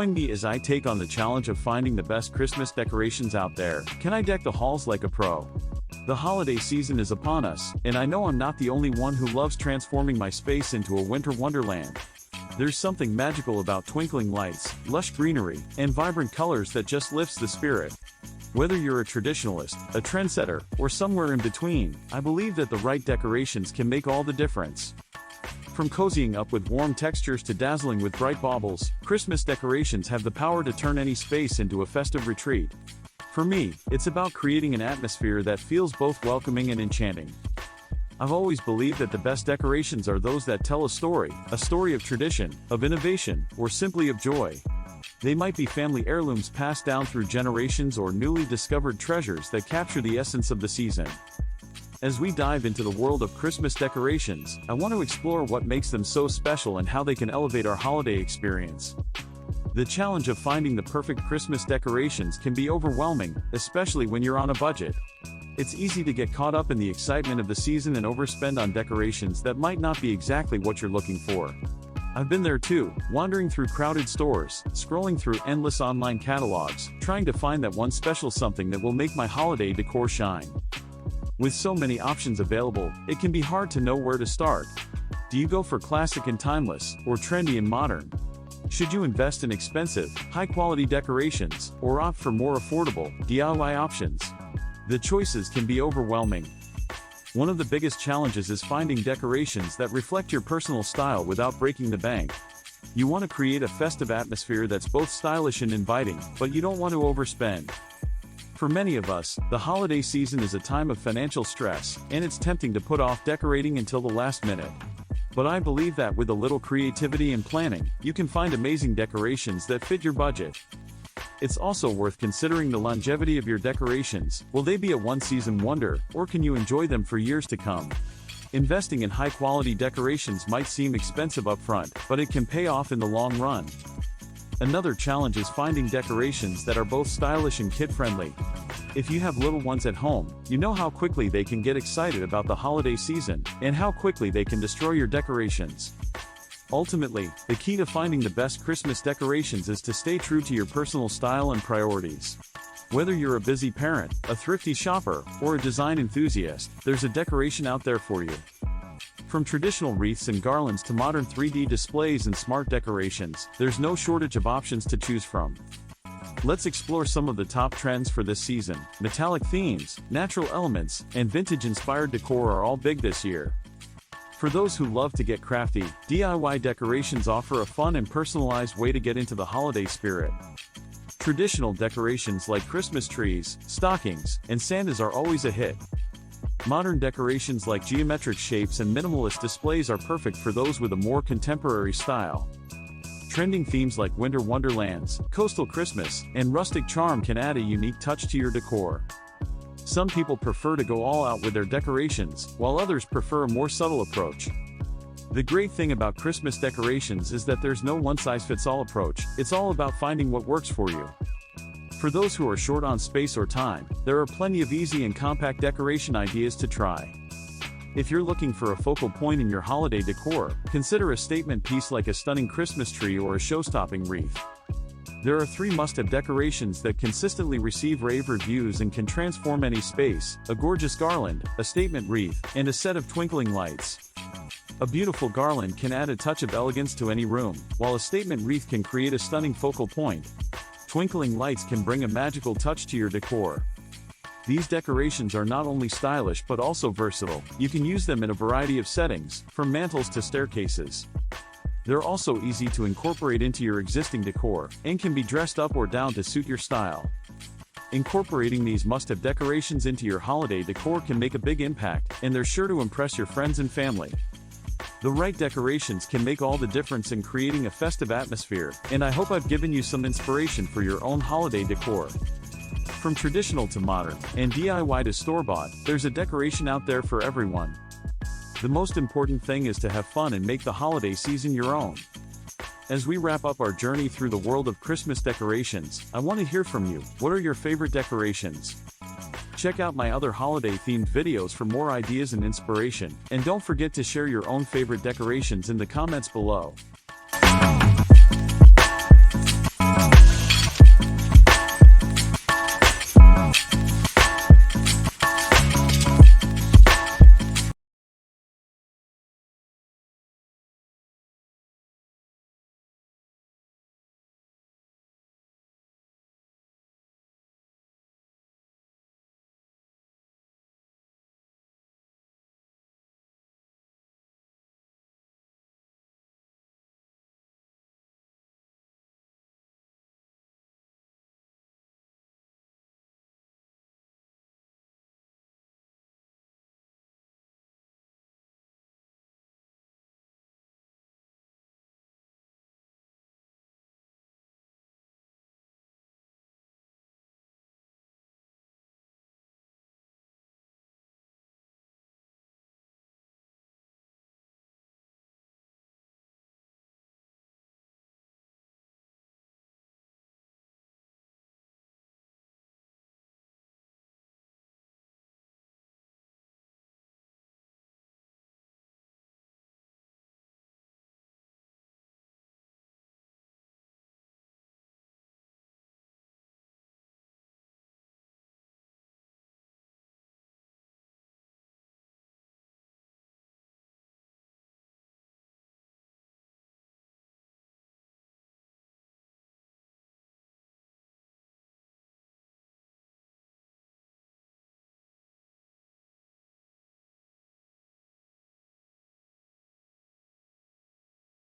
Join me as I take on the challenge of finding the best Christmas decorations out there. Can I deck the halls like a pro? The holiday season is upon us, and I know I'm not the only one who loves transforming my space into a winter wonderland. There's something magical about twinkling lights, lush greenery, and vibrant colors that just lifts the spirit. Whether you're a traditionalist, a trendsetter, or somewhere in between, I believe that the right decorations can make all the difference. From cozying up with warm textures to dazzling with bright baubles, Christmas decorations have the power to turn any space into a festive retreat. For me, it's about creating an atmosphere that feels both welcoming and enchanting. I've always believed that the best decorations are those that tell a story of tradition, of innovation, or simply of joy. They might be family heirlooms passed down through generations or newly discovered treasures that capture the essence of the season. As we dive into the world of Christmas decorations, I want to explore what makes them so special and how they can elevate our holiday experience. The challenge of finding the perfect Christmas decorations can be overwhelming, especially when you're on a budget. It's easy to get caught up in the excitement of the season and overspend on decorations that might not be exactly what you're looking for. I've been there too, wandering through crowded stores, scrolling through endless online catalogs, trying to find that one special something that will make my holiday decor shine. With so many options available, it can be hard to know where to start. Do you go for classic and timeless, or trendy and modern? Should you invest in expensive, high-quality decorations, or opt for more affordable, DIY options? The choices can be overwhelming. One of the biggest challenges is finding decorations that reflect your personal style without breaking the bank. You want to create a festive atmosphere that's both stylish and inviting, but you don't want to overspend. For many of us, the holiday season is a time of financial stress, and it's tempting to put off decorating until the last minute. But I believe that with a little creativity and planning, you can find amazing decorations that fit your budget. It's also worth considering the longevity of your decorations. Will they be a one-season wonder, or can you enjoy them for years to come? Investing in high-quality decorations might seem expensive upfront, but it can pay off in the long run. Another challenge is finding decorations that are both stylish and kid-friendly. If you have little ones at home, you know how quickly they can get excited about the holiday season, and how quickly they can destroy your decorations. Ultimately, the key to finding the best Christmas decorations is to stay true to your personal style and priorities. Whether you're a busy parent, a thrifty shopper, or a design enthusiast, there's a decoration out there for you. From traditional wreaths and garlands to modern 3D displays and smart decorations, there's no shortage of options to choose from. Let's explore some of the top trends for this season. Metallic themes, natural elements, and vintage-inspired decor are all big this year. For those who love to get crafty, DIY decorations offer a fun and personalized way to get into the holiday spirit. Traditional decorations like Christmas trees, stockings, and Santas are always a hit. Modern decorations like geometric shapes and minimalist displays are perfect for those with a more contemporary style. Trending themes like winter wonderlands, coastal Christmas, and rustic charm can add a unique touch to your decor. Some people prefer to go all out with their decorations, while others prefer a more subtle approach. The great thing about Christmas decorations is that there's no one-size-fits-all approach. It's all about finding what works for you. For those who are short on space or time, there are plenty of easy and compact decoration ideas to try. If you're looking for a focal point in your holiday decor, consider a statement piece like a stunning Christmas tree or a show-stopping wreath. There are 3 must-have decorations that consistently receive rave reviews and can transform any space: a gorgeous garland, a statement wreath, and a set of twinkling lights. A beautiful garland can add a touch of elegance to any room, while a statement wreath can create a stunning focal point. Twinkling lights can bring a magical touch to your decor. These decorations are not only stylish but also versatile. You can use them in a variety of settings, from mantels to staircases. They're also easy to incorporate into your existing decor, and can be dressed up or down to suit your style. Incorporating these must-have decorations into your holiday decor can make a big impact, and they're sure to impress your friends and family. The right decorations can make all the difference in creating a festive atmosphere, and I hope I've given you some inspiration for your own holiday decor. From traditional to modern, and DIY to store-bought, there's a decoration out there for everyone. The most important thing is to have fun and make the holiday season your own. As we wrap up our journey through the world of Christmas decorations, I want to hear from you. What are your favorite decorations? Check out my other holiday-themed videos for more ideas and inspiration, and don't forget to share your own favorite decorations in the comments below.